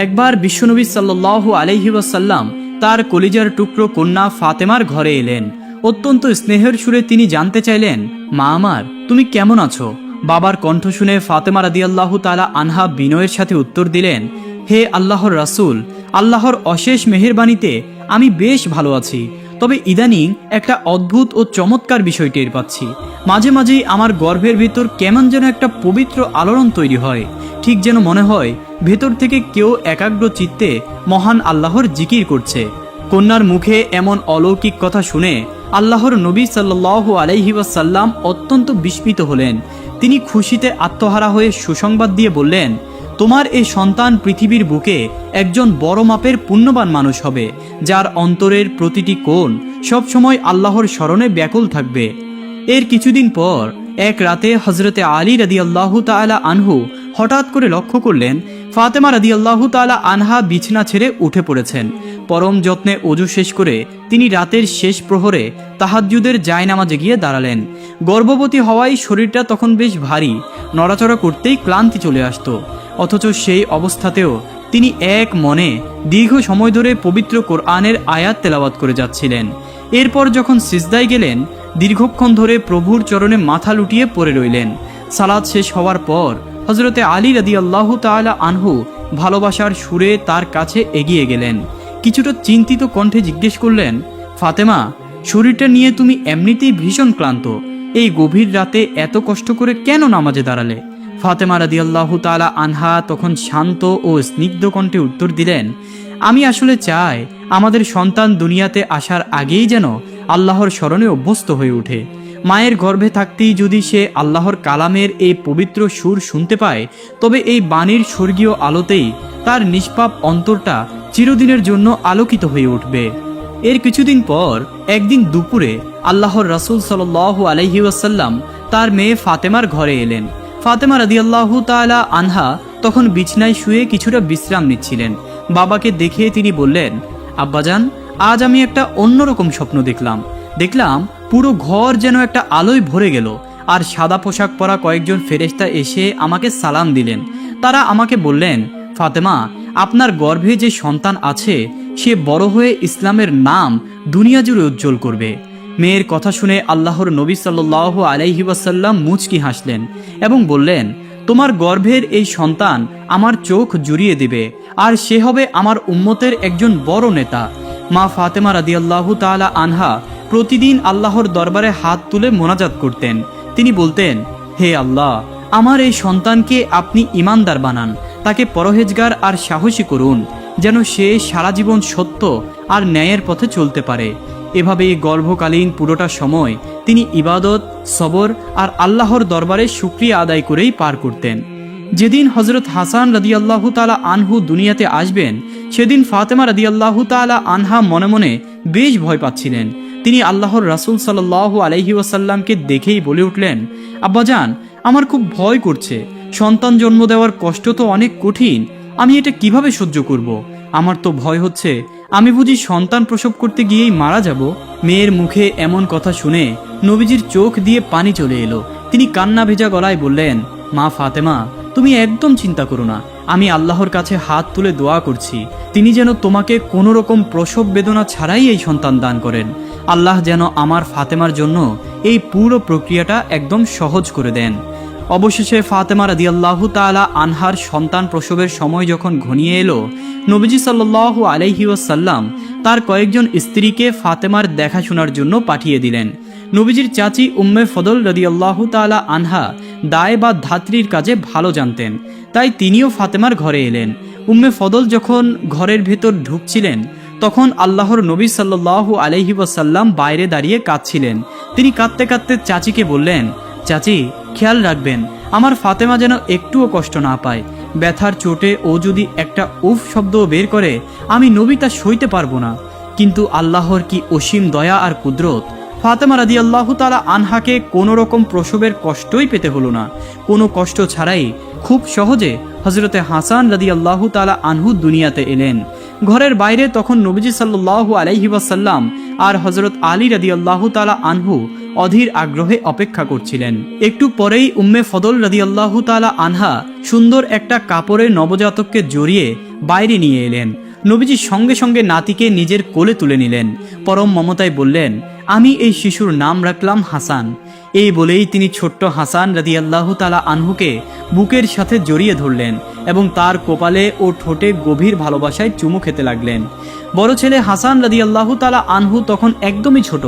একবার বিশ্বনবী সাল্লাল্লাহু আলাইহি ওয়াসাল্লাম তার কলিজার টুকরো কন্যা ফাতেমার ঘরে এলেন। অত্যন্ত স্নেহের সুরে তিনি জানতে চাইলেন, মা আমার, তুমি কেমন আছো? বাবার কণ্ঠ শুনে ফাতেমা রাদিয়াল্লাহু তাআলা আনহা বিনয়ের সাথে উত্তর দিলেন, হে আল্লাহর রাসূল, আল্লাহর অশেষ মেহেরবানিতে আমি বেশ ভালো আছি। তবে ইদানিং একটা অদ্ভুত ও চমৎকার বিষয় টের পাচ্ছি। মাঝে মাঝেই আমার গর্ভের ভিতর কেমন যেন একটা পবিত্র আলোড়ন তৈরি হয়, ঠিক যেন মনে হয় ভেতর থেকে কেউ একাগ্র চিত্তে মহান আল্লাহর জিকির করছে। কন্যার মুখে এমন অলৌকিক কথা শুনে আল্লাহর নবী সাল্লাল্লাহু আলাইহি ওয়াসাল্লাম অত্যন্ত বিস্মিত হলেন। তিনি খুশিতে আত্মহারা হয়ে সুসংবাদ দিয়ে বললেন, তোমার এই সন্তান পৃথিবীর বুকে একজন বড় মাপের পুণ্যবান মানুষ হবে, যার অন্তরের প্রতিটি কোণ সবসময় আল্লাহর স্মরণে ব্যাকুল থাকবে। এর কিছুদিন পর এক রাতে হজরতে আলী রাদিয়াল্লাহু তাআলা আনহু হঠাৎ করে লক্ষ্য করলেন ফাতেমা রাদিয়াল্লাহু তাআলা আনহা বিছানা ছেড়ে উঠে পড়েছেন। পরম যত্নে ওযু শেষ করে তিনি রাতের শেষ প্রহরে তাহাজ্জুদের জায়নামাজে গিয়ে দাঁড়ালেন। গর্ভবতী হওয়ায় শরীরটা তখন বেশ ভারী, নড়াচড়া করতেই ক্লান্তি চলে আসতো। অথচ সেই অবস্থাতেও তিনি এক মনে দীর্ঘ সময় ধরে পবিত্র কোরআনের আয়াত তেলাওয়াত করে যাচ্ছিলেন। এরপর যখন সিজদায় গেলেন, দীর্ঘক্ষণ ধরে প্রভুর চরণে মাথা লুটিয়ে পড়ে রইলেন। সালাত শেষ হওয়ার পর হজরতে আলী রাদিয়াল্লাহু তাআলা আনহু ভালোবাসার সুরে তার কাছে এগিয়ে গেলেন। কিছুটা চিন্তিত কণ্ঠে জিজ্ঞেস করলেন, ফাতেমা, শরীরটা নিয়ে তুমি এমনিতেই ভীষণ ক্লান্ত, এই গভীর রাতে এত কষ্ট করে কেন নামাজে দাঁড়ালে? ফাতেমা রাদিয়াল্লাহু তাআলা আনহা তখন শান্ত ও স্নিগ্ধ কণ্ঠে উত্তর দিলেন, আমি আসলে চাই আমাদের সন্তান দুনিয়াতে আসার আগেই যেন আল্লাহর স্মরণে অভ্যস্ত হয়ে ওঠে। মায়ের গর্ভে থাকতেই যদি সে আল্লাহর কালামের এই পবিত্র সুর শুনতে পায়, তবে এই বাণীর স্বর্গীয় আলোতেই তার নিষ্পাপ অন্তরটা চিরদিনের জন্য আলোকিত হয়ে উঠবে। এর কিছুদিন পর একদিন দুপুরে আল্লাহর রাসূল সাল্লাল্লাহু আলাইহি ওয়াসাল্লাম তার মেয়ে ফাতেমার ঘরে এলেন। ফাতেমা রাদিয়াল্লাহু তাআলা আনহা তখন বিছানায় শুয়ে কিছুটা বিশ্রাম নিচ্ছিলেন। বাবাকে দেখে তিনি বললেন, আব্বাজান, আজ আমি একটা অন্যরকম স্বপ্ন দেখলাম পুরো ঘর যেন একটা আলোয় ভরে গেল, আর সাদা পোশাক পরা কয়েকজন ফেরেশতা এসে আমাকে সালাম দিলেন। তারা আমাকে বললেন, ফাতেমা, আপনার গর্ভে যে সন্তান আছে সে বড় হয়ে ইসলামের নাম দুনিয়া জুড়ে উজ্জ্বল করবে। মেয়ের কথা শুনে আল্লাহর নবী সাল্লাল্লাহু আলাইহি ওয়াসাল্লাম মুচকি হাসলেন এবং বললেন, তোমার গর্ভের এই সন্তান আমার চোখ জুড়িয়ে দেবে, আর সে হবে আমার উম্মতের একজন বড় নেতা। মা ফাতেমা রাদিয়াল্লাহু তাআলা আনহা প্রতিদিন আল্লাহর দরবারে হাত তুলে মোনাজাত করতেন। তিনি বলতেন, হে আল্লাহ, আমার এই সন্তানকে আপনি ঈমানদার বানান, তাকে পরহেজগার আর সাহসী করুন, যেন সে সারা জীবন সত্য আর ন্যায়ের পথে চলতে পারে। এভাবে গর্ভকালীন পুরোটা সময় তিনি ইবাদত, সবর আর আল্লাহর দরবারে শুকরিয়া আদায় করেই পার করতেন। যেদিন হজরত হাসান রাদিয়াল্লাহু তাআলা আনহু দুনিয়াতে আসবেন, সেদিন ফাতেমা রাদিয়াল্লাহু তাআলা আনহা মনে মনে বেশ ভয় পাচ্ছিলেন। তিনি আল্লাহর রাসূল সাল্লাল্লাহু আলাইহি ওয়াসাল্লামকে দেখেই বলে উঠলেন, আব্বাজান, আমার খুব ভয় করছে। সন্তান জন্ম দেওয়ার কষ্ট তো অনেক কঠিন, আমি এটা কিভাবে সহ্য করব? আমার তো ভয় হচ্ছে আমি বুঝি সন্তান প্রসব করতে গিয়েই মারা যাব। মেয়ের মুখে এমন কথা শুনে নবীজির চোখ দিয়ে পানি চলে এলো। তিনি কান্না ভেজা গলায় বললেন, মা ফাতেমা, তুমি একদম চিন্তা করো না, আমি আল্লাহর কাছে হাত তুলে দোয়া করছি, তিনি যেন তোমাকে কোনো রকম প্রসব বেদনা ছাড়াই এই সন্তান দান করেন। আল্লাহ যেন আমার ফাতেমার জন্য এই পুরো প্রক্রিয়াটা একদম সহজ করে দেন। অবশেষে ফাতেমা রাদিয়াল্লাহু তাআলা আনহার সন্তান প্রসবের সময় যখন ঘনিয়ে এলো, নবীজি সাল্লাল্লাহু আলাইহি ওয়াসাল্লাম তার কয়েকজন স্ত্রীকে ফাতেমার দেখাশোনার জন্য পাঠিয়ে দিলেন। নবীজির চাচি উম্মে ফদল রাদিয়াল্লাহু তাআলা আনহা দায় বা ধাত্রীর কাজে ভালো জানতেন, তাই তিনিও ফাতেমার ঘরে এলেন। উম্মে ফদল যখন ঘরের ভেতর ঢুকছিলেন, তখন আল্লাহর নবী সাল্লাল্লাহু আলাইহি ওয়াসাল্লাম বাইরে দাঁড়িয়ে কাঁদছিলেন। তিনি কাঁদতে কাঁদতে চাচিকে বললেন, চাচি, খেয়াল রাখবেন আমার ফাতেমা যেন একটুও কষ্ট না পায়। ব্যথার চোটে ও যদি একটা উফ শব্দও বের করে, আমি নবী তা সইতে পারবো না। কিন্তু আল্লাহর কি অসীম দয়া আর কুদরত! ফাতেমা রাদিয়াল্লাহু তাআলা আনহাকে কোনো রকম প্রসবের কষ্টই পেতে হলো না। কোনো কষ্ট ছাড়াই খুব সহজে হজরতে হাসান রাদিয়াল্লাহু তাআলা আনহু দুনিয়াতে এলেন। ঘরের বাইরে তখন নবীজি সাল্লাল্লাহু আলাইহি ওয়াসাল্লাম আর হজরত আলী রাদিয়াল্লাহু তাআলা আনহু অধীর আগ্রহে অপেক্ষা করছিলেন। একটু পরেই উম্মে ফদল রাদিয়াল্লাহু তাআলা আনহা সুন্দর একটা কাপড়ে নবজাতককে জড়িয়ে বাইরে নিয়ে এলেন। নবীজি সঙ্গে সঙ্গে নাতিকে নিজের কোলে তুলে নিলেন। পরম মমতায় বললেন, আমি এই শিশুর নাম রাখলাম হাসান। এই বলেই তিনি ছোট্ট হাসান রাদিয়াল্লাহু তাআলা আনহুকে বুকের সাথে জড়িয়ে ধরলেন এবং তার কপালে ও ঠোঁটে গভীর ভালোবাসায় চুমু খেতে লাগলেন। বড় ছেলে হাসান রাদিয়াল্লাহু তাআলা আনহু তখন একদমই ছোট,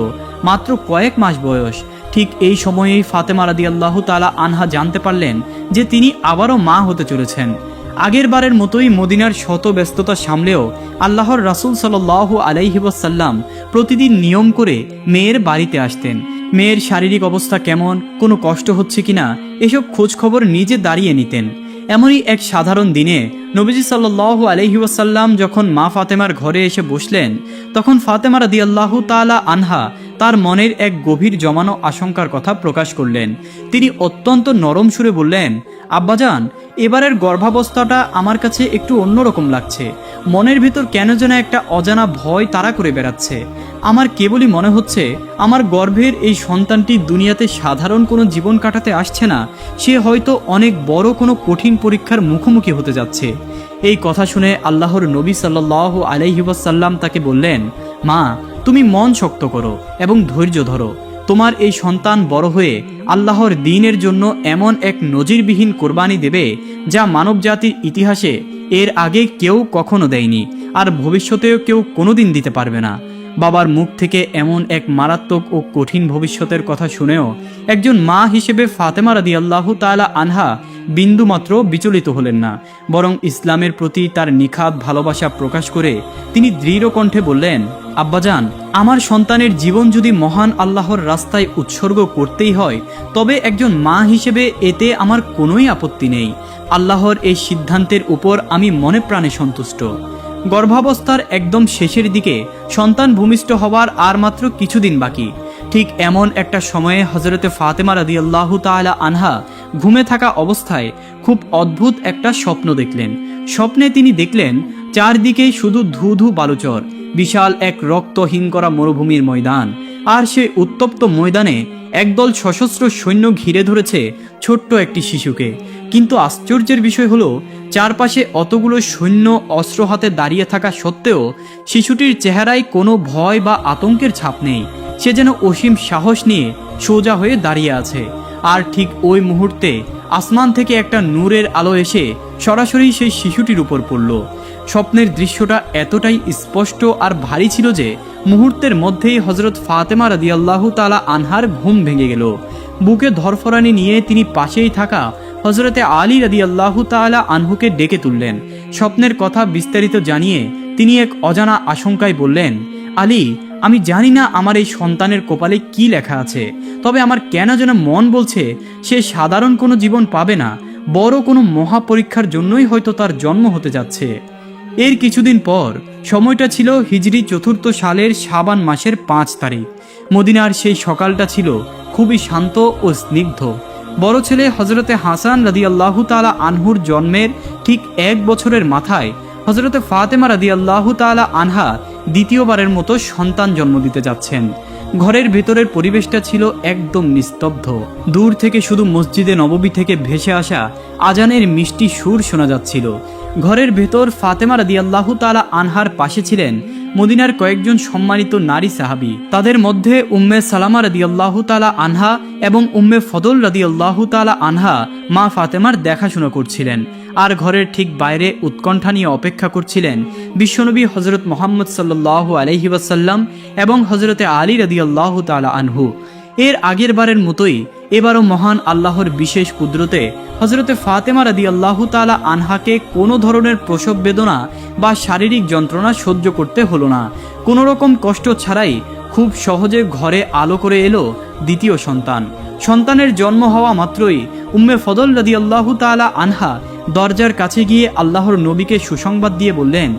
মাত্র কয়েক মাস বয়স। ঠিক এই সময়েই ফাতেমা রাদিয়াল্লাহু তাআলা আনহা জানতে পারলেন যে তিনি আবারও মা হতে চলেছেন। আগের বারের মতোই মদিনার শত ব্যস্ততা সামলেও আল্লাহর রাসূল সাল্লাল্লাহু আলাইহি ওয়াসাল্লাম প্রতিদিন নিয়ম করে মেয়ের বাড়িতে আসতেন। মেয়ের শারীরিক অবস্থা কেমন, কোনো কষ্ট হচ্ছে কিনা, এসব খোঁজ খবর নিজে দাঁড়িয়ে নিতেন। এমনই এক সাধারণ দিনে নবীজি সাল্লাল্লাহু আলাইহি ওয়াসাল্লাম যখন মা ফাতেমার ঘরে এসে বসলেন, তখন ফাতেমা রাদিয়াল্লাহু তাআলা আনহা তার মনের এক গভীর জমানো আশঙ্কার কথা প্রকাশ করলেন। তিনি অত্যন্ত নরম সুরে বললেন, আব্বাজান, এবারের গর্ভাবস্থাটা আমার কাছে একটু অন্যরকম লাগছে। মনের ভিতর কেন যেন একটা অজানা ভয় তাড়া করে বেড়াচ্ছে। আমার কেবলই মনে হচ্ছে আমার গর্ভের এই সন্তানটি দুনিয়াতে সাধারণ কোনো জীবন কাটাতে আসছে না, সে হয়তো অনেক বড় কোনো কঠিন পরীক্ষার মুখোমুখি হতে যাচ্ছে। এই কথা শুনে আল্লাহর নবী সাল্লাল্লাহু আলাইহি ওয়াসাল্লাম তাকে বললেন, মা, তুমি মন শক্ত করো এবং ধৈর্য ধরো। তোমার এই সন্তান বড় হয়ে আল্লাহর দ্বীনের জন্য এমন এক নজিরবিহীন কোরবানি দেবে যা মানবজাতির ইতিহাসে এর আগে কেউ কখনো দেয়নি, আর ভবিষ্যতেও কেউ কোনোদিন দিতে পারবে না। বাবার মুখ থেকে এমন এক মারাত্মক ও কঠিন ভবিষ্যতের কথা শুনেও একজন মা হিসেবে ফাতেমা রাদিয়াল্লাহু তাআলা আনহা বিন্দুমাত্র বিচলিত হলেন না, বরং ইসলামের প্রতি তার নিখাদ ভালোবাসা প্রকাশ করে তিনি দৃঢ় কণ্ঠে বললেন, আব্বাজান, আমার সন্তানের জীবন যদি মহান আল্লাহর রাস্তায় উৎসর্গ করতেই হয়, তবে একজন মা হিসেবে এতে আমার কোনোই আপত্তি নেই। আল্লাহর এই সিদ্ধান্তের উপর আমি মনে প্রাণে সন্তুষ্ট। গর্ভাবস্থার একদম শেষের দিকে সন্তান ভূমিষ্ঠ হওয়ার আর মাত্র কিছুদিন বাকি। ঠিক এমন একটা সময়ে হযরতে ফাতেমা রাদিয়াল্লাহু তাআলা আনহা ঘুমে থাকা অবস্থায় খুব অদ্ভুত একটা স্বপ্ন দেখলেন। স্বপ্নে তিনি দেখলেন চারদিকেই শুধু ধুধু বালুচর, বিশাল এক রক্তহীন করা মরুভূমির ময়দান, আর সেই উত্তপ্ত ময়দানে একদল সশস্ত্র সৈন্য ঘিরে ধরেছে ছোট্ট একটি শিশুকে। কিন্তু আশ্চর্যের বিষয় হলো, চারপাশে অতগুলো সৈন্য অস্ত্র হাতে দাঁড়িয়ে থাকা সত্ত্বেও শিশুটির চেহারায় কোনো ভয় বা আতঙ্কের ছাপ নেই। সে যেন অসীম সাহস নিয়ে সোজা হয়ে দাঁড়িয়ে আছে। আর ঠিক ওই মুহূর্তে আসমান থেকে একটা নূরের আলো এসে সরাসরি সেই শিশুটির উপর পড়ল। স্বপ্নের দৃশ্যটা এতটাই স্পষ্ট আর ভারী ছিল যে মুহূর্তের মধ্যেই হযরত ফাতেমা রাদিয়াল্লাহু তাআলা আনহার ঘুম ভেঙে গেল। বুকে ধরফরানি নিয়ে তিনি পাশেই থাকা হযরতে আলী রাদিয়াল্লাহু তাআলা আনহুকে ডেকে তুললেন। স্বপ্নের কথা বিস্তারিত জানিয়ে তিনি এক অজানা আশঙ্কায় বললেন, আলী, আমি জানি না আমার এই সন্তানের কপালে কি লেখা আছে, তবে আমার কেন যেন মন বলছে সে সাধারণ কোনো জীবন পাবে না, বড় কোনো মহাপরীক্ষার জন্যই হয়তো তার জন্ম হতে যাচ্ছে। এর কিছুদিন পর, সময়টা ছিল হিজরি ৪র্থ সালের শাবান মাসের ৫ তারিখ। মদিনার সেই সকালটা ছিল খুবই শান্ত ও স্নিগ্ধ। বড় ছেলে হযরতে হাসান রাদিয়াল্লাহু তাআলা আনহুর জন্মের ঠিক ১ বছরের মাথায় হযরতে ফাতেমা রাদিয়াল্লাহু তাআলা আনহা দ্বিতীয়বারের মতো সন্তান জন্ম দিতে যাচ্ছেন। ঘরের ভেতরের পরিবেশটা ছিল একদম নিস্তব্ধ। দূর থেকে শুধু মসজিদে নববী থেকে ভেসে আসা আজানের মিষ্টি সুর শোনা যাচ্ছিল। ঘরের ভেতর ফাতেমা রাদিয়াল্লাহু তাআলা আনহার পাশে ছিলেন মদিনার কয়েকজন সম্মানিত নারী সাহাবী। তাদের মধ্যে উম্মে সালামা রাদিয়াল্লাহু তাআলা আনহা এবং উম্মে ফদল রাদিয়াল্লাহু তাআলা আনহা মা ফাতেমার দেখাশোনা করছিলেন। আর ঘরের ঠিক বাইরে উৎকণ্ঠা নিয়ে অপেক্ষা করছিলেন বিশ্বনবী হযরত মুহাম্মদ সাল্লাল্লাহু আলাইহি ওয়াসাল্লাম এবং হযরতে আলী রাদিয়াল্লাহু তাআলা আনহু। এর আগের বারের মতোই এবারও মহান আল্লাহর বিশেষ কুদরতে হযরতে ফাতেমা রাদিয়াল্লাহু তাআলা আনহাকে কোনো ধরনের প্রসব বেদনা বা শারীরিক যন্ত্রণা সহ্য করতে হলো না। কোনো রকম কষ্ট ছাড়াই খুব সহজে ঘরে আলো করে এলো দ্বিতীয় সন্তান। সন্তানের জন্ম হওয়া মাত্রই উম্মে ফদল রাদিয়াল্লাহু তাআলা আনহা দরজার কাছে গিয়ে আল্লাহর নবীকে সুসংবাদ দিয়ে বললেন,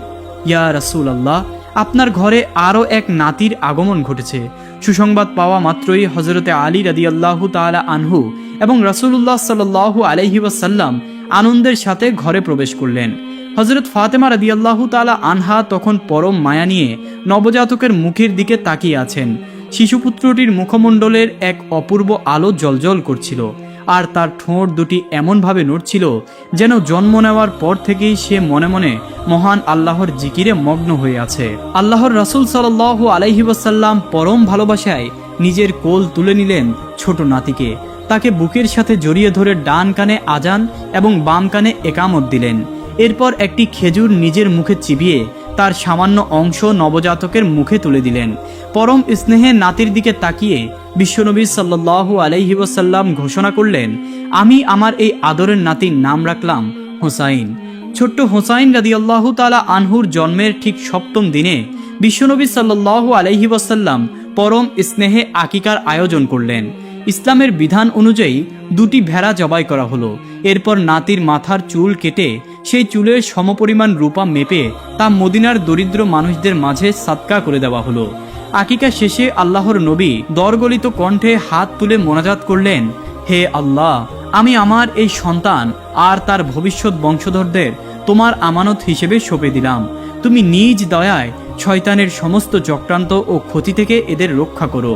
ইয়া রাসূলুল্লাহ, আপনার ঘরে আরও এক নাতির আগমন ঘটেছে। সুসংবাদ পাওয়া মাত্রই হযরতে আলী রাদিয়াল্লাহু তাআলা আনহু এবং রাসূলুল্লাহ সাল্লাল্লাহু আলাইহি ওয়াসাল্লাম আনন্দের সাথে ঘরে প্রবেশ করলেন। হযরত ফাতেমা রাদিয়াল্লাহু তাআলা আনহা তখন পরম মায়া নিয়ে নবজাতকের মুখের দিকে তাকিয়ে আছেন। শিশুপুত্রটির মুখমণ্ডলের এক অপূর্ব আলো জ্বলজ্বল করছিল, আর তার ঠোঁট দুটি এমনভাবে নড়ছিল যেন জন্ম নেওয়ার পর থেকেই সে মনে মনে মহান আল্লাহর জিকিরে মগ্ন হয়ে আছে। আল্লাহর রাসূল সাল্লাল্লাহু আলাইহি ওয়াসাল্লাম পরম ভালোবাসায় নিজের কোল তুলে নিলেন ছোট নাতিকে। তাকে বুকের সাথে জড়িয়ে ধরে ডান কানে আজান এবং বাম কানে একামত দিলেন। এরপর একটি খেজুর নিজের মুখে চিবিয়ে তার সামান্য অংশ নবজাতকের মুখে তুলে দিলেন। পরম স্নেহে নাতির দিকে তাকিয়ে বিশ্বনবী সাল্লাল্লাহু আলাইহি ওয়াসাল্লাম ঘোষণা করলেন, আমি আমার এই আদরের নাতির নাম রাখলাম হুসাইন। ছোট্ট হুসাইন রাদিয়াল্লাহু তাআলা আনহুর জন্মের ঠিক 7ম দিনে বিশ্বনবী সাল্লাল্লাহু আলাইহি ওয়াসাল্লাম পরম স্নেহে আকিকার আয়োজন করলেন। ইসলামের বিধান অনুযায়ী 2টি ভেড়া জবাই করা হলো। এরপর নাতির মাথার চুল কেটে সেই চুলের সমপরিমাণ রূপা মেপে তা মদিনার দরিদ্র মানুষদের মাঝে সাদকা করে দেওয়া হলো। আকিকা শেষে আল্লাহর নবী দরগলিত কণ্ঠে হাত তুলে মোনাজাত করলেন, হে আল্লাহ, আমি আমার এই সন্তান আর তার ভবিষ্যৎ বংশধরদের তোমার আমানত হিসেবে সঁপে দিলাম। তুমি নিজ দয়ায় শয়তানের সমস্ত চক্রান্ত ও ক্ষতি থেকে এদের রক্ষা করো।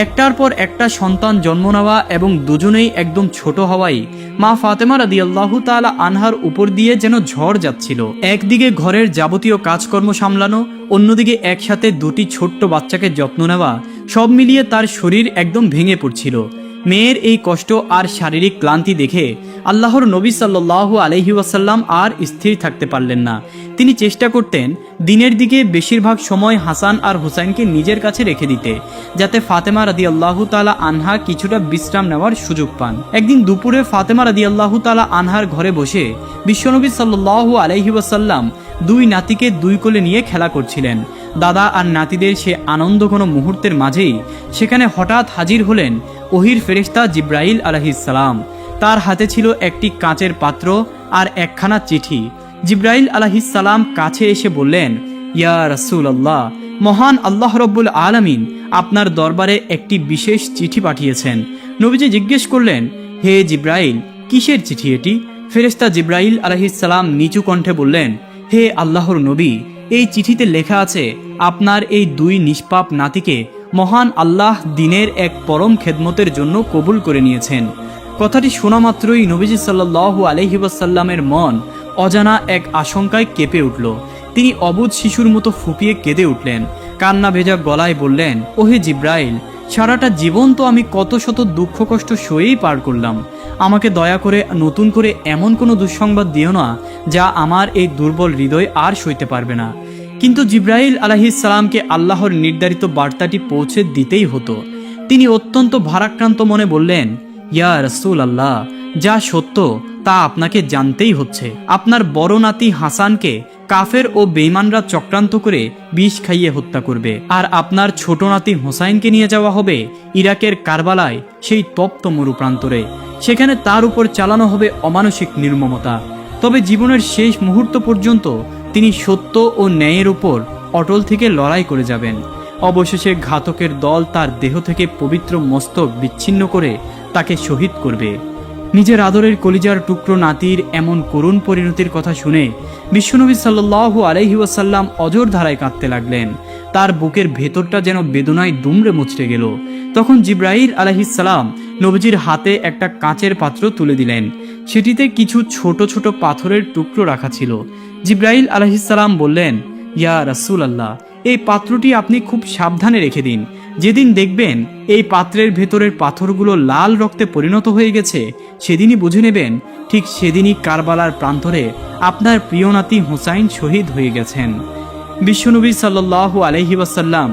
একটার পর একটা সন্তান জন্ম নেওয়া এবং দুজনেই একদম ছোট হওয়ায় মা ফাতেমা রাদিয়াল্লাহু তাআলা আনহার উপর দিয়ে যেন ঝড় যাচ্ছিল। একদিকে ঘরের যাবতীয় কাজকর্ম সামলানো, অন্যদিকে একসাথে 2টি ছোট্ট বাচ্চাকে যত্ন নেওয়া, সব মিলিয়ে তার শরীর একদম ভেঙে পড়ছিল। মেয়ের এই কষ্ট আর শারীরিক ক্লান্তি দেখে আল্লাহর নবী সাল্লাল্লাহু আলাইহি ওয়াসাল্লাম আর স্থির থাকতে পারলেন না। তিনি চেষ্টা করতেন দিনের দিকে বেশিরভাগ সময় হাসান আর হুসাইনকে নিজের কাছে রেখে দিতে, যাতে ফাতেমা রাদিয়াল্লাহু তাআলা আনহা কিছুটা বিশ্রাম নেওয়ার সুযোগ পান। একদিন দুপুরে ফাতেমা রাদিয়াল্লাহু তাআলা আনহার ঘরে বসে বিশ্বনবী সাল্লাল্লাহু আলাইহি ওয়াসাল্লাম 2 নাতিকে 2 কোলে নিয়ে খেলা করছিলেন। দাদা আর নাতিদের সে আনন্দ কোনো মুহূর্তের মাঝেই সেখানে হঠাৎ হাজির হলেন ওহির ফেরেশতা জিব্রাইল আলাইহিস সালাম। তার হাতে ছিল একটি কাঁচের পাত্র আর একখানা চিঠি। জিব্রাইল আলাইহিস সালাম কাছে এসে বললেন, ইয়া রাসূলুল্লাহ, মহান আল্লাহ রব্বুল আলামিন আপনার দরবারে একটি বিশেষ চিঠি পাঠিয়েছেন। নবীজি জিজ্ঞেস করলেন, হে জিব্রাইল, কিসের চিঠি এটি? ফেরেশতা জিব্রাইল আলাইহিস সালাম নিচু কণ্ঠে বললেন, হে আল্লাহর নবী, এই চিঠিতে লেখা আছে আপনার এই 2 নিষ্পাপ নাতিকে মহান আল্লাহ দিনের এক পরম খেদমতের জন্য কবুল করে নিয়েছেন। কথাটি শোনা মাত্রই নবীজি সাল্লাল্লাহু আলাইহি ওয়াসাল্লামের মন অজানা এক আশঙ্কায় কেঁপে উঠল। তিনি অবুঝ শিশুর মতো ফুপিয়ে কেঁদে উঠলেন। কান্না ভেজা গলায় বললেন, ওহে জিব্রাইল, সারাটা জীবন তো আমি কত শত দুঃখ কষ্ট সয়েই পার করলাম। আমাকে দয়া করে নতুন করে এমন কোনো দুঃসংবাদ দিও না যা আমার এই দুর্বল হৃদয় আর সইতে পারবে না। কিন্তু জিব্রাইল আলাইহিস সালামকে আল্লাহর নির্ধারিত বার্তাটি পৌঁছে দিতেই হতো। তিনি অত্যন্ত ভারাক্রান্ত মনে বললেন, ইয়া রাসূলুল্লাহ, যা সত্য তা আপনাকে জানতেই হচ্ছে। আপনার বড় নাতি হাসানকে কাফের ও বেঈমানরা চক্রান্ত করে বিষ খাইয়ে হত্যা করবে, আর আপনার ছোট নাতি হোসাইনকে নিয়ে যাওয়া হবে ইরাকের কারবালায়, সেই তপ্ত মরুপ্রান্তরে। সেখানে তার উপর চালানো হবে অমানসিক নির্মমতা। তবে জীবনের শেষ মুহূর্ত পর্যন্ত তিনি সত্য ও ন্যায়ের উপর অটল থেকে লড়াই করে যাবেন। অবশেষে ঘাতকের দল তার দেহ থেকে পবিত্র মস্তক বিচ্ছিন্ন করে তাকে শহীদ করবে। নিজের আদরের কলিজার টুকরো নাতির এমন করুণ পরিণতির কথা শুনে বিশ্বনবী সাল্লাল্লাহু আলাইহি ওয়াসাল্লাম অজর ধারায় কাঁদতে লাগলেন। তার বুকের ভেতরটা যেন বেদনায় দুমড়ে মুচড়ে গেল। তখন জিব্রাইল আলাইহিস সালাম নবীজির হাতে একটা কাঁচের পাত্র তুলে দিলেন। সেটিতে কিছু ছোট ছোট পাথরের টুকরো রাখা ছিল। জিব্রাইল আলাইহিস সালাম বললেন, ইয়া রাসূলুল্লাহ, এই পাত্রটি আপনি খুব সাবধানে রেখে দিন। যেদিন দেখবেন এই পাত্রের ভেতরের পাথরগুলো লাল রক্তে পরিণত হয়ে গেছে, সেদিনই বুঝে নেবেন ঠিক সেদিনই কারবালার প্রান্তরে আপনার প্রিয় নাতি হুসাইন শহীদ হয়ে গেছেন। বিশ্বনবী সাল্লাল্লাহু আলাইহি ওয়াসাল্লাম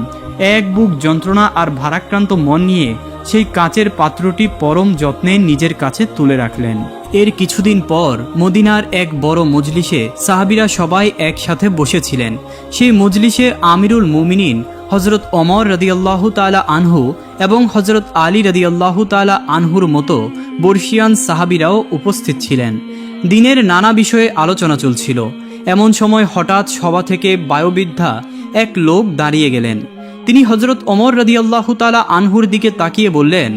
এক বুক যন্ত্রণা আর ভারাক্রান্ত মন নিয়ে সেই কাঁচের পাত্রটি পরম যত্নে নিজের কাছে তুলে রাখলেন। এর কিছুদিন পর মদিনার এক বড় মজলিসে সাহাবীরা সবাই একসাথে বসেছিলেন। সেই মজলিসে আমিরুল মুমিনিন হযরত ওমর রাদিয়াল্লাহু তাআলা আনহু এবং হযরত আলী রাদিয়াল্লাহু তাআলা আনহুর মতো বর্ষিয়ান সাহাবীরাও উপস্থিত ছিলেন। দিনের নানা বিষয়ে আলোচনা চলছিল। এমন সময় হঠাৎ সভা থেকে বায়ুবিদ্ধা এক লোক দাঁড়িয়ে গেলেন। তিনি হযরত ওমর রাদিয়াল্লাহু তাআলা আনহুর দিকে তাকিয়ে বললেন,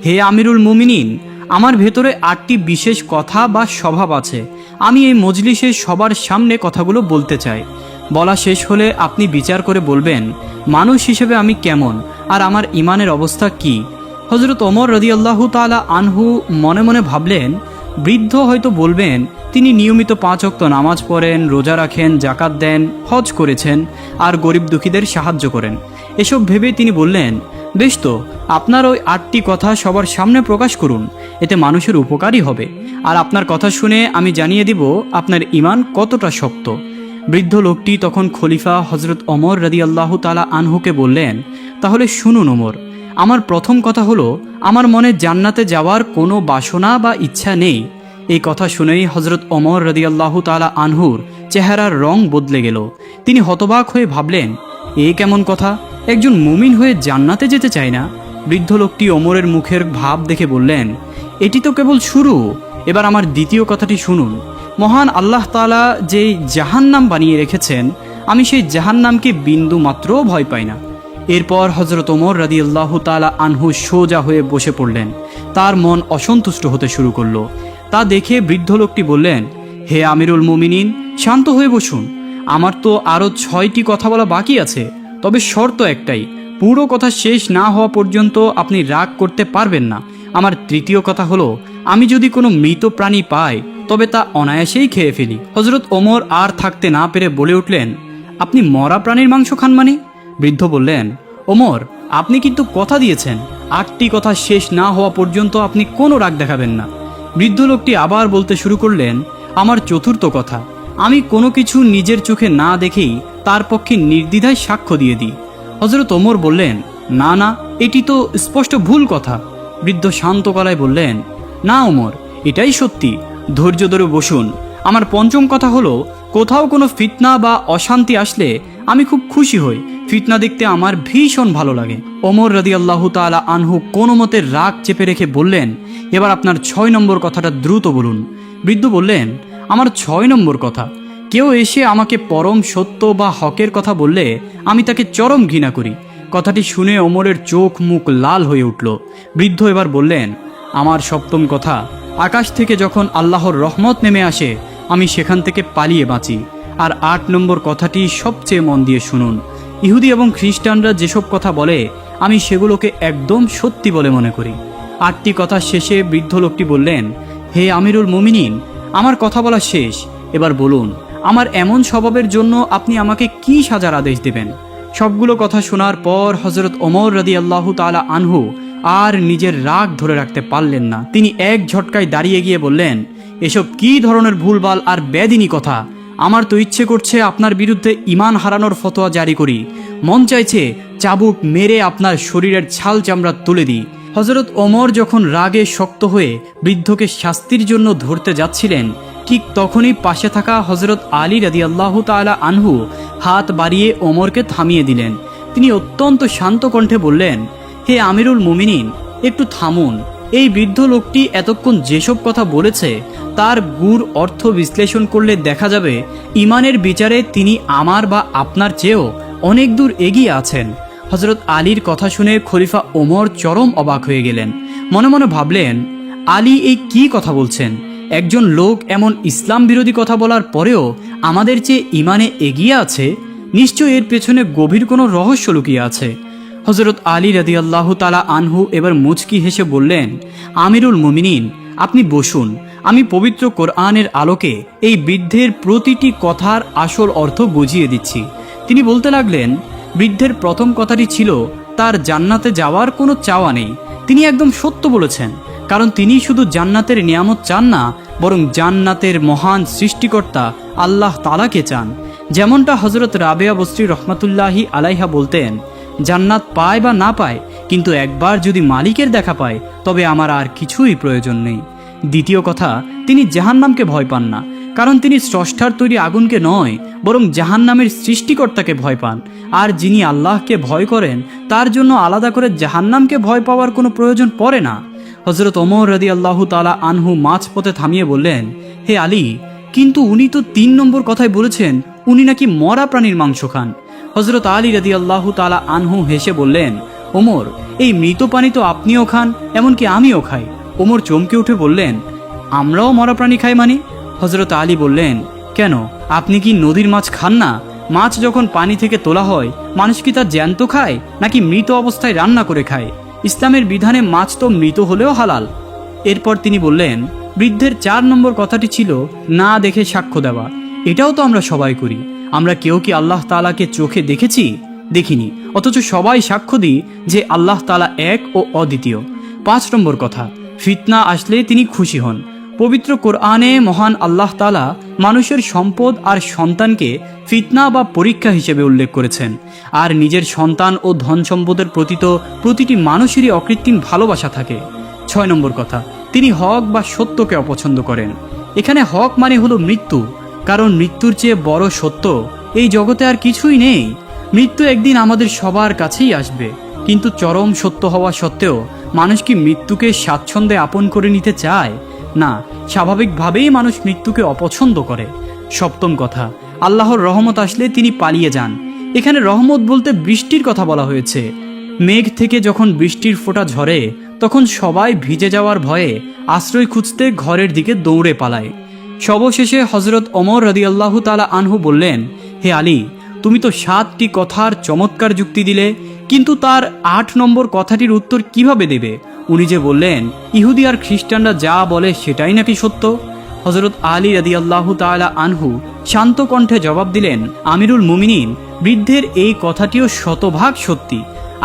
হে আমিরুল মুমিনিন, আমার ভেতরে 8টি বিশেষ কথা বা স্বভাব আছে। আমি এই মজলিসে সবার সামনে কথাগুলো বলতে চাই। বলা শেষ হলে আপনি বিচার করে বলবেন মানুষ হিসেবে আমি কেমন আর আমার ইমানের অবস্থা কি। হযরত ওমর রাদিয়াল্লাহু তাআলা আনহু মনে মনে ভাবলেন, বৃদ্ধ হয়তো বলবেন তিনি নিয়মিত 5 ওয়াক্ত নামাজ পড়েন, রোজা রাখেন, জাকাত দেন, হজ করেছেন আর গরিব দুঃখীদের সাহায্য করেন। এসব ভেবে তিনি বললেন, বেশ তো, আপনার ওই 8টি কথা সবার সামনে প্রকাশ করুন, এতে মানুষের উপকারই হবে। আর আপনার কথা শুনে আমি জানিয়ে দিব আপনার ঈমান কতটা শক্ত। বৃদ্ধ লোকটি তখন খলিফা হযরত ওমর রাদিয়াল্লাহু তাআলা আনহুকে বললেন, তাহলে শুনুন ওমর, আমার প্রথম কথা হলো আমার মনে জান্নাতে যাওয়ার কোনো বাসনা বা ইচ্ছা নেই। এই কথা শুনেই হযরত ওমর রাদিয়াল্লাহু তাআলা আনহুর চেহারার রং বদলে গেল। তিনি হতবাক হয়ে ভাবলেন, এ কেমন কথা, একজন মুমিন হয়ে জান্নাতে যেতে চায় না? বৃদ্ধ লোকটি ওমরের মুখের ভাব দেখে বললেন, এটি তো কেবল শুরু, এবার আমার দ্বিতীয় কথাটি শুনুন। মহান আল্লাহ তাআলা যেই জাহান্নাম বানিয়ে রেখেছেন, আমি সেই জাহান্নামকে বিন্দু মাত্রও ভয় পাই না। এরপর হযরত ওমর রাদিয়াল্লাহু তাআলা আনহু সোজা হয়ে বসে পড়লেন। তার মন অসন্তুষ্ট হতে শুরু করলো। তা দেখে বৃদ্ধ লোকটি বললেন, হে আমিরুল মুমিনিন, শান্ত হয়ে বসুন। আমার তো আরও 6টি কথা বলা বাকি আছে, তবে শর্ত একটাই, পুরো কথা শেষ না হওয়া পর্যন্ত আপনি রাগ করতে পারবেন না। আমার তৃতীয় কথা হলো, আমি যদি কোনো মৃত প্রাণী পাই তবে তা অনায়াসেই খেয়ে ফেলি। হযরত ওমর আর থাকতে না পেরে বলে উঠলেন, আপনি মরা প্রাণীর মাংস খান মানে? বৃদ্ধ বললেন, ওমর, আপনি কিন্তু কথা দিয়েছেন 8টি কথা শেষ না হওয়া পর্যন্ত আপনি কোনো রাগ দেখাবেন না। বৃদ্ধ লোকটি আবার বলতে শুরু করলেন, আমার চতুর্থ কথা, আমি কোনো কিছু নিজের চোখে না দেখেই তার পক্ষে নির্দ্বিধায় সাক্ষ্য দিয়ে দিই। হযরত ওমর বললেন, না না, এটি তো স্পষ্ট ভুল কথা। বৃদ্ধ শান্ত গলায় বললেন, না ওমর, এটাই সত্যি, ধৈর্য ধরে বসুন। আমার পঞ্চম কথা হলো, কোথাও কোনো ফিতনা বা অশান্তি আসলে আমি খুব খুশি হই। ফিতনা দেখতে আমার ভীষণ ভালো লাগে। ওমর রাদিয়াল্লাহু তাআলা আনহু কোনো মতে রাগ চেপে রেখে বললেন, এবার আপনার 6 নম্বর কথাটা দ্রুত বলুন। বৃদ্ধ বললেন, আমার 6 নম্বর কথা, কেউ এসে আমাকে পরম সত্য বা হকের কথা বললে আমি তাকে চরম ঘৃণা করি। কথাটি শুনে ওমরের চোখ মুখ লাল হয়ে উঠল। বৃদ্ধ এবার বললেন, আমার সপ্তম কথা, আকাশ থেকে যখন আল্লাহর রহমত নেমে আসে আমি সেখান থেকে পালিয়ে বাঁচি। আর 8 নম্বর কথাটি সবচেয়ে মন দিয়ে শুনুন। ইহুদি এবং খ্রিস্টানরা যেসব কথা বলে আমি সেগুলোকে একদম সত্যি বলে মনে করি। 8টি কথা শেষে বৃদ্ধ লোকটি বললেন, হে আমিরুল মুমিনিন, আমার কথা বলা শেষ, এবার বলুন আমার এমন স্বভাবের জন্য আপনি আমাকে কি সাজার আদেশ দেবেন? সবগুলো কথা শোনার পর হযরত ওমর রাদিয়াল্লাহু তাআলা আনহু আর নিজের রাগ ধরে রাখতে পারলেন না। তিনি এক ঝটকায় দাঁড়িয়ে গিয়ে বললেন, এসব কি ধরনের ভুলভাল আর বেদিনী কথা? আমার তো ইচ্ছে করছে আপনার বিরুদ্ধে ঈমান হারানোর ফতোয়া জারি করি। মন চাইছে চাবুক মেরে আপনার শরীরের ছাল চামড়া তুলে দিই। হযরত ওমর যখন রাগে শক্ত হয়ে বৃদ্ধকে শাস্তির জন্য ধরতে যাচ্ছিলেন, ঠিক তখনই পাশে থাকা হযরত আলী রাদিয়াল্লাহু তাআলা আনহু হাত বাড়িয়ে ওমরকে থামিয়ে দিলেন। তিনি অত্যন্ত শান্ত কণ্ঠে বললেন, হে আমিরুল মুমিনিন, একটু থামুন। এই বৃদ্ধ লোকটি এতক্ষণ যেসব কথা বলেছে তার গূঢ় অর্থ বিশ্লেষণ করলে দেখা যাবে ঈমানের বিচারে তিনি আমার বা আপনার চেয়েও অনেক দূর এগিয়ে আছেন। হযরত আলীর কথা শুনে খলিফা ওমর চরম অবাক হয়ে গেলেন। মনে মনে ভাবলেন, আলী এই কি কথা বলছেন? একজন লোক এমন ইসলাম বিরোধী কথা বলার পরেও আমাদের চেয়ে ঈমানে এগিয়ে আছে, নিশ্চয় এর পেছনে গভীর কোনো রহস্য লুকিয়ে আছে। হযরত আলী রাদিয়াল্লাহু তাআলা আনহু এবার মুচকি হেসে বললেন, আমিরুল মুমিনিন, আপনি বসুন। আমি পবিত্র কোরআনের আলোকে এই বৃদ্ধের প্রতিটি কথার আসল অর্থ বুঝিয়ে দিচ্ছি। তিনি বলতে লাগলেন, বৃদ্ধের প্রথম কথাটি ছিল তার জান্নাতে যাওয়ার কোনো চাওয়া নেই। তিনি একদম সত্য বলেছেন, কারণ তিনি শুধু জান্নাতের নিয়ামত চান না, বরং জান্নাতের মহান সৃষ্টিকর্তা আল্লাহ তাআলাকে চান। যেমনটা হযরত রাবেয়া বসরি রহমাতুল্লাহি আলাইহা বলতেন, জান্নাত পায় বা না পায়, কিন্তু একবার যদি মালিকের দেখা পায় তবে আমার আর কিছুই প্রয়োজন নেই। দ্বিতীয় কথা, তিনি জাহান্নামকে ভয় পান না, কারণ তিনি স্রষ্টার তৈরি আগুনকে নয়, বরং জাহান্নামের সৃষ্টিকর্তাকে ভয় পান। আর যিনি আল্লাহকে ভয় করেন তার জন্য আলাদা করে জাহান্নামকে ভয় পাওয়ার কোনো প্রয়োজন পড়ে না। হযরত ওমর রাদিয়াল্লাহু তাআলা আনহু মাঝপথে থামিয়ে বললেন, হে আলী, কিন্তু উনি তো 3 নম্বর কথায় বলেছেন উনি নাকি মরা প্রাণীর মাংস খান। হযরত আলী রাদিয়াল্লাহু তাআলা আনহু হেসে বললেন, ওমর, এই মৃত প্রাণী তো আপনিও খান, এমনকি আমিও খাই। ওমর চমকে উঠে বললেন, আমরাও মরা প্রাণী খাই মানে? হযরত আলী বললেন, কেন, আপনি কি নদীর মাছ খান না? মাছ যখন পানি থেকে তোলা হয় মানুষ কি তা জ্যান্ত খায় নাকি মৃত অবস্থায় রান্না করে খায়? ইসলামের বিধানে মাছ তো মৃত হলেও হালাল। এরপর তিনি বললেন, বৃদ্ধের 4 নম্বর কথাটি ছিল না দেখে সাক্ষ্য দেওয়া। এটাও তো আমরা সবাই করি। আমরা কেউ কি আল্লাহ তাআলাকে চোখে দেখেছি? দেখিনি, অথচ সবাই সাক্ষ্য দিই যে আল্লাহ তাআলা এক ও অদ্বিতীয়। 5 নম্বর কথা, ফিতনা আসলে তিনি খুশি হন। পবিত্র কোরআনে মহান আল্লাহ তাআলা মানুষের সম্পদ আর সন্তানকে ফিতনা বা পরীক্ষা হিসেবে উল্লেখ করেছেন। আর নিজের সন্তান ও ধন সম্পদের প্রতি তো প্রতিটি মানুষেরই অকৃত্রিম ভালোবাসা থাকে। 6 নম্বর কথা, তিনি হক বা সত্যকে অপছন্দ করেন। এখানে হক মানে হলো মৃত্যু, কারণ মৃত্যুর চেয়ে বড় সত্য এই জগতে আর কিছুই নেই। মৃত্যু একদিন আমাদের সবার কাছেই আসবে, কিন্তু চরম সত্য হওয়া সত্ত্বেও মানুষ কি মৃত্যুকে স্বাচ্ছন্দ্যে আপন করে নিতে চায়? না, স্বাভাবিকভাবেই মানুষ মৃত্যুকে অপছন্দ করে। 7ম কথা, আল্লাহর রহমত আসলে তিনি পালিয়ে যান। এখানে রহমত বলতে বৃষ্টির কথা বলা হয়েছে। মেঘ থেকে যখন বৃষ্টির ফোঁটা ঝরে তখন সবাই ভিজে যাওয়ার ভয়ে আশ্রয় খুঁজতে ঘরের দিকে দৌড়ে পালায়। সবশেষে হযরত ওমর রাদিয়াল্লাহু তাআলা আনহু বললেন, হে আলী, তুমি তো 7টি কথার চমৎকার যুক্তি দিলে, কিন্তু তার 8 নম্বর কথাটির উত্তর কিভাবে দেবে? উনি যে বললেন ইহুদি আর খ্রিস্টানরা যা বলে সেটাই নাকি সত্য। হযরত আলী রাদিয়াল্লাহু তাআলা আনহু শান্ত কণ্ঠে জবাব দিলেন, আমিরুল মুমিনিন, বৃদ্ধের এই কথাটিও শতভাগ সত্যি।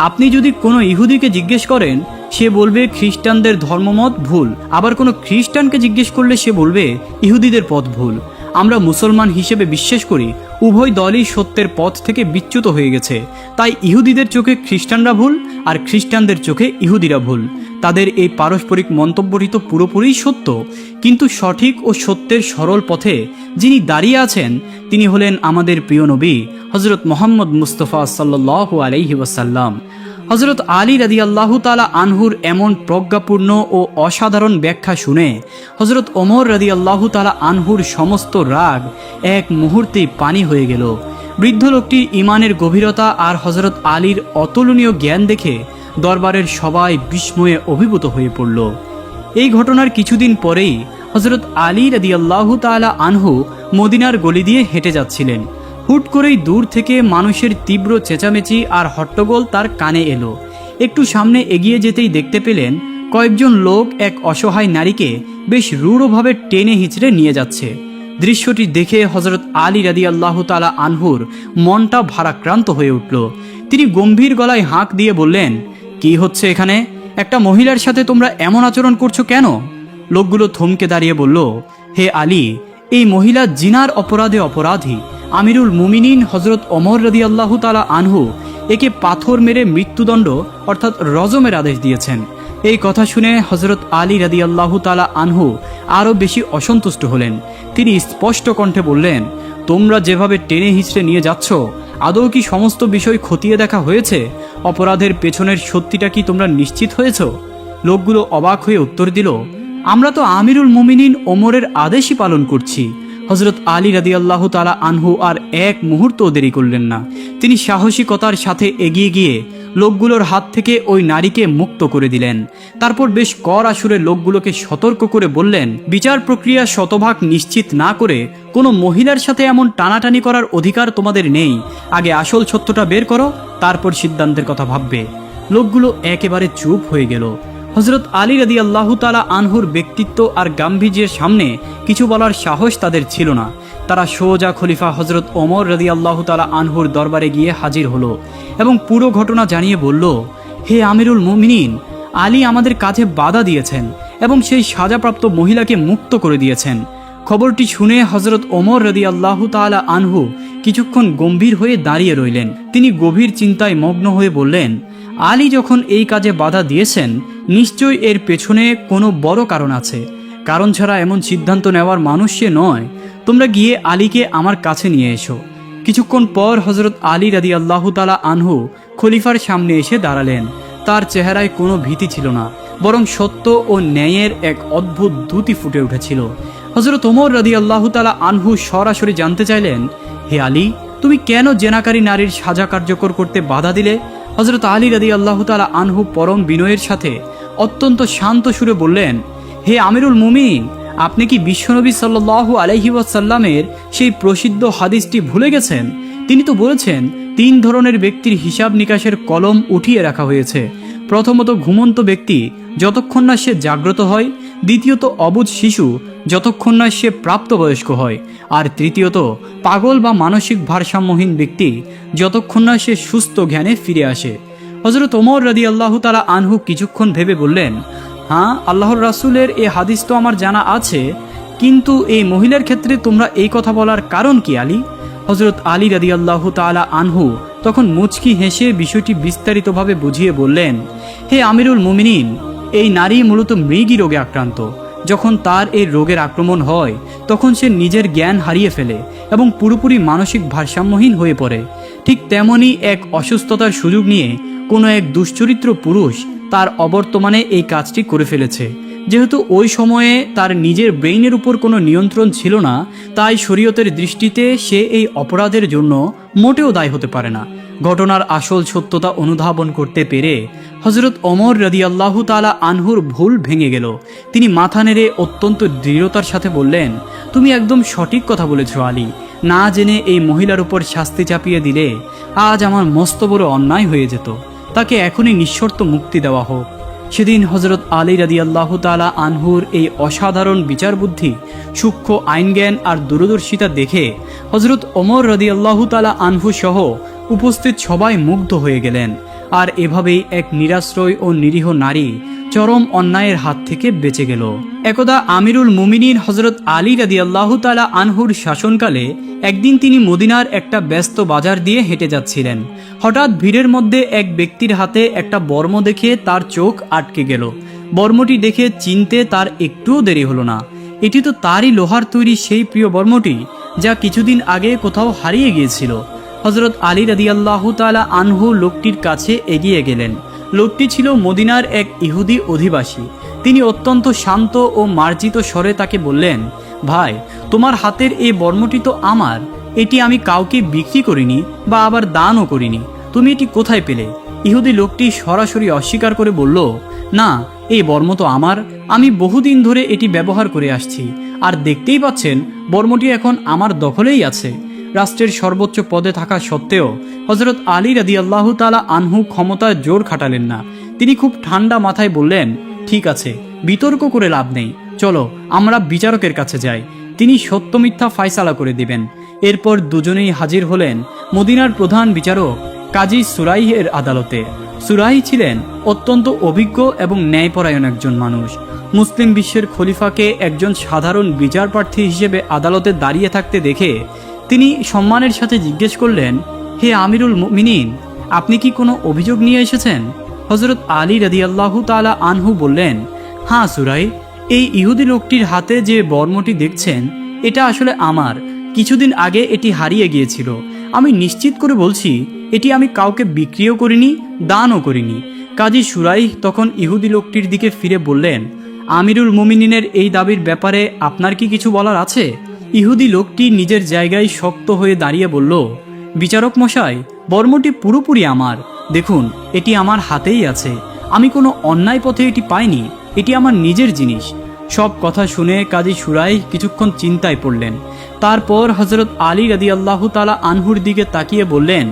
আপনি যদি কোনো ইহুদিকে জিজ্ঞেস করেন, সে বলবে খ্রিস্টানদের ধর্মমত ভুল, আবার কোনো খ্রিস্টানকে জিজ্ঞেস করলে সে বলবে ইহুদিদের পথ ভুল। আমরা মুসলমান হিসেবে বিশ্বাস করি উভয় দলই সত্যের পথ থেকে বিচ্যুত হয়ে গেছে। তাই ইহুদিদের চোখে খ্রিস্টানরা ভুল আর খ্রিস্টানদের চোখে ইহুদিরা ভুল। তাদের এই পারস্পরিক মন্তব্যটি তো পুরোপুরি সত্য, কিন্তু সঠিক ও সত্যের সরল পথে যিনি দাঁড়িয়ে আছেন তিনি হলেন আমাদের প্রিয় নবী হযরত মুহাম্মদ মুস্তাফা সাল্লাল্লাহু আলাইহি ওয়াসাল্লাম। হযরত আলী রাদিয়াল্লাহু তাআলা আনহুর এমন প্রজ্ঞাপূর্ণ ও অসাধারণ ব্যাখ্যা শুনে হযরত ওমর রাদিয়াল্লাহু তাআলা আনহুর সমস্ত রাগ এক মুহূর্তেই পানি হয়ে গেল। বৃদ্ধ লোকটির ঈমানের গভীরতা আর হযরত আলীর অতুলনীয় জ্ঞান দেখে দরবারের সবাই বিস্ময়ে অভিভূত হয়ে পড়ল। এই ঘটনার কিছুদিন পরেই হযরত আলী রাদিয়াল্লাহু তাআলা আনহু মদিনার গলি দিয়ে হেঁটে যাচ্ছিলেন। হুট করেই দূর থেকে মানুষের তীব্র চেঁচামেচি আর হট্টগোল তার কানে এলো। একটু সামনে এগিয়ে যেতেই দেখতে পেলেন কয়েকজন লোক এক অসহায় নারীকে বেশ রূঢ়ভাবে টেনে হিঁচড়ে নিয়ে যাচ্ছে। দৃশ্যটি দেখে হযরত আলী রাদিয়াল্লাহু তাআলা আনহুর মনটা ভারাক্রান্ত হয়ে উঠল। তিনি গম্ভীর গলায় হাঁক দিয়ে বললেন, কি হচ্ছে এখানে? একটা মহিলার সাথে তোমরা এমন আচরণ করছো কেন? লোকগুলো থমকে দাঁড়িয়ে বলল, হে আলী, এই মহিলা জিনার অপরাধে অপরাধী। আমিরুল মুমিনিন হযরত ওমর রাদিয়াল্লাহু তাআলা আনহু একে পাথর মেরে মৃত্যুদণ্ড অর্থাৎ রজমের আদেশ দিয়েছেন। এই কথা শুনে হযরত আলী রাদিয়াল্লাহু তাআলা আনহু আরও বেশি অসন্তুষ্ট হলেন। তিনি স্পষ্ট কণ্ঠে বললেন, তোমরা যেভাবে টেনে হিঁচড়ে নিয়ে যাচ্ছ, আদৌ কি সমস্ত বিষয় খতিয়ে দেখা হয়েছে? অপরাধের পেছনের সত্যিটা কি তোমরা নিশ্চিত হয়েছ? লোকগুলো অবাক হয়ে উত্তর দিল, আমরা তো আমিরুল মুমিনিন ওমরের আদেশই পালন করছি। হযরত আলী রাদিয়াল্লাহু তাআলা আনহু আর এক মুহূর্তও দেরি করলেন না। তিনি সাহসিকতার সাথে এগিয়ে গিয়ে লোকগুলোর হাত থেকে ওই নারীকে মুক্ত করে দিলেন। তারপর বেশ কড়া আসুরে লোকগুলোকে সতর্ক করে বললেন, বিচার প্রক্রিয়া শতভাগ নিশ্চিত না করে কোনো মহিলার সাথে এমন টানাটানি করার অধিকার তোমাদের নেই। আগে আসল সত্যটা বের করো, তারপর সিদ্ধান্তের কথা ভাববে। লোকগুলো একেবারে চুপ হয়ে গেল। হযরত আলী রাদিয়াল্লাহু তাআলা আনহুর ব্যক্তিত্ব আর গাম্ভীর্যের সামনে কিছু বলার সাহস তাদের ছিল না। তারা সোজা খলিফা হযরত ওমর রাদিয়াল্লাহু তাআলা আনহুর দরবারে গিয়ে হাজির হলো এবং পুরো ঘটনা জানিয়ে বলল, হে আমিরুল মুমিনিন, আলী আমাদের কাজে বাধা দিয়েছেন এবং সেই সাজাপ্রাপ্ত মহিলাকে মুক্ত করে দিয়েছেন। খবরটি শুনে হযরত ওমর রাদিয়াল্লাহু তাআলা আনহু কিছুক্ষণ গম্ভীর হয়ে দাঁড়িয়ে রইলেন। তিনি গভীর চিন্তায় মগ্ন হয়ে বললেন, আলী যখন এই কাজে বাধা দিয়েছেন, নিশ্চয়ই এর পেছনে কোনো বড় কারণ আছে। কারণ ছাড়া এমন সিদ্ধান্ত নেওয়ার মানুষ সে নয়। তোমরা গিয়ে আলীকে আমার কাছে নিয়ে এসো। কিছুক্ষণ পর হযরত আলী রাদিয়াল্লাহু তাআলা আনহু খলিফার সামনে এসে দাঁড়ালেন। তার চেহারায় কোনো ভীতি ছিল না, বরং সত্য ও ন্যায়ের এক অদ্ভুত দ্যুতি ফুটে উঠেছিল। হযরত ওমর রাদিয়াল্লাহু তাআলা আনহু সরাসরি জানতে চাইলেন, হে আলী, তুমি কেন জেনাকারী নারীর সাজা কার্যকর করতে বাধা দিলে? হযরত আলী রাদিয়াল্লাহু তাআলা আনহু পরম বিনয়ের সাথে অত্যন্ত শান্ত সুরে বললেন, হে আমিরুল মুমিনিন, আপনি কি বিশ্বনবী সাল্লাল্লাহু আলাইহি ওয়াসাল্লামের সেই প্রসিদ্ধ হাদিসটি ভুলে গেছেন? তিনি তো বলেছেন 3 ধরনের ব্যক্তির হিসাব নিকাশের কলম উঠিয়ে রাখা হয়েছে। প্রথমত ঘুমন্ত ব্যক্তি যতক্ষণ না সে জাগ্রত হয়, দ্বিতীয়ত অবুঝ শিশু যতক্ষণ না সে প্রাপ্তবয়স্ক হয়, আর তৃতীয়ত পাগল বা মানসিক ভারসাম্যহীন ব্যক্তি যতক্ষণ না সে সুস্থ জ্ঞানে ফিরে আসে। হযরত ওমর রাদিয়াল্লাহু তাআলা আনহু কিছুক্ষণ ভেবে বললেন, হ্যাঁ, আল্লাহর রাসূলের এই হাদিস তো আমার জানা আছে, কিন্তু এই মহিলার ক্ষেত্রে তোমরা এই কথা বলার কারণ কি আলী? হযরত আলী রাদিয়াল্লাহু তাআলা আনহু তখন মুচকি হেসে বিষয়টি বিস্তারিতভাবে বুঝিয়ে বললেন, হে আমিরুল মুমিনিন, এই নারী মূলত মৃগী রোগে আক্রান্ত। যখন তার এই রোগের আক্রমণ হয় তখন সে নিজের জ্ঞান হারিয়ে ফেলে এবং পুরোপুরি মানসিক ভারসাম্যহীন হয়ে পড়ে। ঠিক তেমনই এক অসুস্থতার সুযোগ নিয়ে কোনো এক দুশ্চরিত্র পুরুষ তার অবর্তমানে এই কাজটি করে ফেলেছে। যেহেতু ওই সময়ে তার নিজের ব্রেইনের উপর কোনো নিয়ন্ত্রণ ছিল না, তাই শরীয়তের দৃষ্টিতে সে এই অপরাধের জন্য মোটেও দায়ী হতে পারে না। ঘটনার আসল সত্যতা অনুধাবন করতে পেরে হযরত ওমর রাদিয়াল্লাহু তাআলা আনহুর ভুল ভেঙে গেল। তিনি মাথা নেড়ে অত্যন্ত দৃঢ়তার সাথে বললেন, তুমি একদম সঠিক কথা বলেছ আলী। না জেনে এই মহিলার উপর শাস্তি চাপিয়ে দিলে আজ আমার মস্ত বড় অন্যায় হয়ে যেত। তাকে এখনই নিঃশর্ত মুক্তি দেওয়া হোক। সেদিন হযরত আলী রাদিয়াল্লাহু তাআলা আনহুর এই অসাধারণ বিচার বুদ্ধি, সূক্ষ্ম আইনজ্ঞান আর দূরদর্শিতা দেখে হযরত ওমর রাদিয়াল্লাহু তাআলা আনহু সহ উপস্থিত সবাই মুগ্ধ হয়ে গেলেন। আর এভাবেই এক নিরাশ্রয় ও নিরীহ নারী চরম অন্যায়ের হাত থেকে বেঁচে গেল। একদা আমিরুল মুমিনিন হযরত আলী রাদিয়াল্লাহু তাআলা আনহুর শাসনকালে একদিন তিনি মদিনার একটা ব্যস্ত বাজার দিয়ে হেঁটে যাচ্ছিলেন। হঠাৎ ভিড়ের মধ্যে এক ব্যক্তির হাতে একটা বর্ম দেখে তার চোখ আটকে গেল। বর্মটি দেখে চিনতে তার একটুও দেরি হলো না। এটি তো তারই লোহার তৈরি সেই প্রিয় বর্মটি যা কিছুদিন আগে কোথাও হারিয়ে গিয়েছিল। হযরত আলী রাদিয়াল্লাহু তাআলা আনহু লোকটির কাছে এগিয়ে গেলেন। লোকটি ছিল মদিনার এক ইহুদি অধিবাসী। তিনি অত্যন্ত শান্ত ও মার্জিত স্বরে তাকে বললেন, ভাই, তোমার হাতের এই বর্মটি তো আমার। এটি আমি কাউকে বিক্রি করিনি বা আবার দানও করিনি। তুমি এটি কোথায় পেলে? ইহুদি লোকটি সরাসরি অস্বীকার করে বলল, না, এই বর্ম তো আমার। আমি বহুদিন ধরে এটি ব্যবহার করে আসছি, আর দেখতেই পাচ্ছেন বর্মটি এখন আমার দখলেই আছে। রাষ্ট্রের সর্বোচ্চ পদে থাকা সত্ত্বেও হযরত আলী রাদিয়াল্লাহু তাআলা আনহু ক্ষমতার জোর খাটালেন না। তিনি খুব ঠান্ডা মাথায় বললেন, ঠিক আছে, বিতর্ক করে লাভ নেই, চলো আমরা বিচারকের কাছে যাই, তিনি সত্য মিথ্যা ফায়সালা করে দিবেন। এরপর দুজনেই হাজির হলেন মদিনার প্রধান বিচারক কাজী সুরাইহের আদালতে। সুরাইহ ছিলেন অত্যন্ত অভিজ্ঞ এবং ন্যায়পরায়ণ একজন মানুষ। মুসলিম বিশ্বের খলিফাকে একজন সাধারণ বিচারপ্রার্থী হিসেবে আদালতে দাঁড়িয়ে থাকতে দেখে তিনি সম্মানের সাথে জিজ্ঞেস করলেন, হে আমিরুল মুমিনিন, আপনি কি কোনো অভিযোগ নিয়ে এসেছেন? হযরত আলী রাদিয়াল্লাহু তাআলা আনহু বললেন, হ্যাঁ সুরাই, এই ইহুদি লোকটির হাতে যে বর্মটি দেখছেন এটা আসলে আমার। কিছুদিন আগে এটি হারিয়ে গিয়েছিল। আমি নিশ্চিত করে বলছি এটি আমি কাউকে বিক্রিও করিনি, দানও করিনি। কাজী সুরাই তখন ইহুদি লোকটির দিকে ফিরে বললেন, আমিরুল মুমিনিনের এই দাবির ব্যাপারে আপনার কি কিছু বলার আছে? ইহুদি লোকটি নিজের জায়গায় শক্ত হয়ে দাঁড়িয়ে বলল, বিচারক মশাই, বর্মটি পুরোপুরি আমার। দেখুন, এটি আমার হাতেই আছে। আমি কোনো অন্যায় পথে এটি পাইনি, এটি আমার নিজের জিনিস। সব কথা শুনে কাজী সুরাই কিছুক্ষণ চিন্তায় পড়লেন। তারপর হযরত আলী রাদিয়াল্লাহু তাআলা আনহুর দিকে তাকিয়ে বললেন,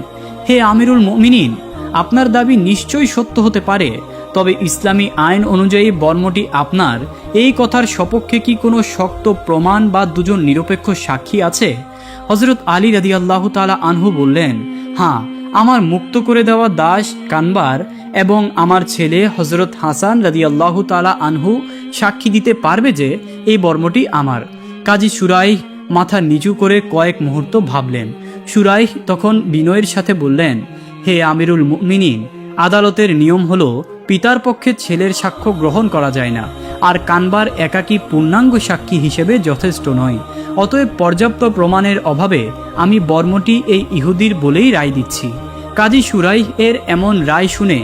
হে আমিরুল মুমিনিন, আপনার দাবি নিশ্চয়ই সত্য হতে পারে, তবে ইসলামী আইন অনুযায়ী বর্মটি আপনার এই কথার সপক্ষে কি কোনো শক্ত প্রমাণ বা দুজন নিরপেক্ষ সাক্ষী আছে? হযরত আলী রাদিয়াল্লাহু তাআলা আনহু বললেন, হ্যাঁ, আমার মুক্ত করে দেওয়া দাস কানবার এবং আমার ছেলে হযরত হাসান রাদিয়াল্লাহু তাআলা আনহু সাক্ষী দিতে পারবে যে এই বর্মটি আমার। কাজী সুরাইহ মাথা নিচু করে কয়েক মুহূর্ত ভাবলেন। সুরাইহ তখন বিনয়ের সাথে বললেন, হে আমিরুল মুমিনিন, আদালতের নিয়ম হলো পিতার পক্ষে ছেলের সাক্ষ্য গ্রহণ করা যায় না, আর কানবার একাকী পূর্ণাঙ্গ সাক্ষী হিসেবে যথেষ্ট নয়। অতএব পর্যাপ্ত প্রমাণের অভাবে আমি বর্মটি এই ইহুদির বলেই রায় দিচ্ছি। কাজী সুরাইহ এর এমন রায় শুনে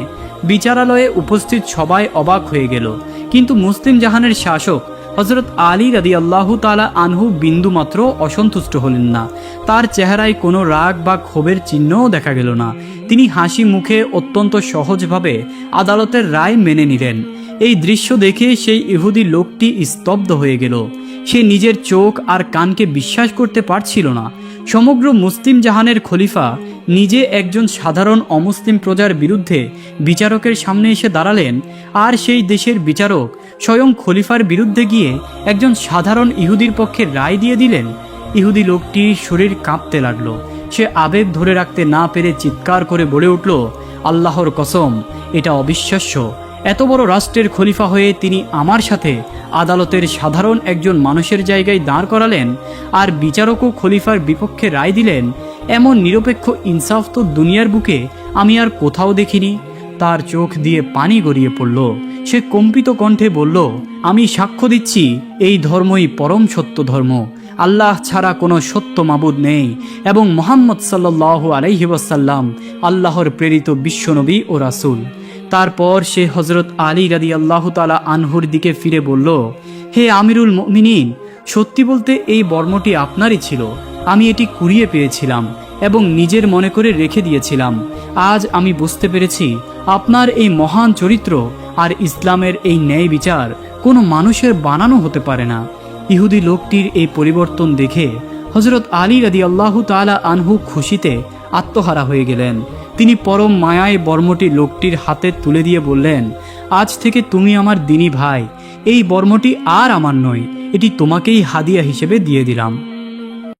বিচারালয়ে উপস্থিত সবাই অবাক হয়ে গেল, কিন্তু মুসলিম জাহানের শাসক হযরত আলী রাদিয়াল্লাহু তাআলা আনহু বিন্দুমাত্র অসন্তুষ্ট হলেন না। তার চেহারায় কোনো রাগ বা ক্ষোভের চিহ্নও দেখা গেল না। তিনি হাসি মুখে অত্যন্ত সহজভাবে আদালতের রায় মেনে নিলেন। এই দৃশ্য দেখে সেই ইহুদি লোকটি স্তব্ধ হয়ে গেল। সে নিজের চোখ আর কানকে বিশ্বাস করতে পারছিল না। সমগ্র মুসলিম জাহানের খলিফা নিজে একজন সাধারণ অমুসলিম প্রজার বিরুদ্ধে বিচারকের সামনে এসে দাঁড়ালেন, আর সেই দেশের বিচারক স্বয়ং খলিফার বিরুদ্ধে গিয়ে একজন সাধারণ ইহুদির পক্ষে রায় দিয়ে দিলেন। ইহুদি লোকটির শরীর কাঁপতে লাগলো। সে আবেগ ধরে রাখতে না পেরে চিৎকার করে বলে উঠল, আল্লাহর কসম, এটা অবিশ্বাস্য। এত বড় রাষ্ট্রের খলিফা হয়ে তিনি আমার সাথে আদালতের সাধারণ একজন মানুষের জায়গায় দাঁড় করালেন, আর বিচারকও খলিফার বিপক্ষে রায় দিলেন। এমন নিরপেক্ষ ইনসাফ তো দুনিয়ার বুকে আমি আর কোথাও দেখিনি। তার চোখ দিয়ে পানি গড়িয়ে পড়ল। সে কম্পিত কণ্ঠে বলল, আমি সাক্ষ্য দিচ্ছি এই ধর্মই পরম সত্য ধর্ম। আল্লাহ ছাড়া কোনো সত্য মাবুদ নেই এবং মুহাম্মদ সাল্লাল্লাহু আলাইহি ওয়াসাল্লাম আল্লাহর প্রেরিত বিশ্বনবী ও রাসূল। তারপর সে হযরত আলী রাদিয়াল্লাহু তাআলা আনহুর দিকে ফিরে বলল, হে আমিরুল মুমিনিন, সত্যি বলতে এই বর্মটি আপনারই ছিল। আমি এটি কুড়িয়ে পেয়েছিলাম এবং নিজের মনে করে রেখে দিয়েছিলাম। আজ আমি বুঝতে পেরেছি আপনার এই মহান চরিত্র আর ইসলামের এই ন্যায় বিচার কোনো মানুষের বানানো হতে পারে না। ইহুদি লোকটির এই পরিবর্তন দেখে হযরত আলী রাদিয়াল্লাহু তাআলা আনহু খুশিতে আত্মহারা হয়ে গেলেন। তিনি পরম মায়ায় বর্মটি লোকটির হাতে তুলে দিয়ে বললেন, আজ থেকে তুমি আমার দিনী ভাই। এই বর্মটি আর আমার নয়, এটি তোমাকেই হাদিয়া হিসেবে দিয়ে দিলাম।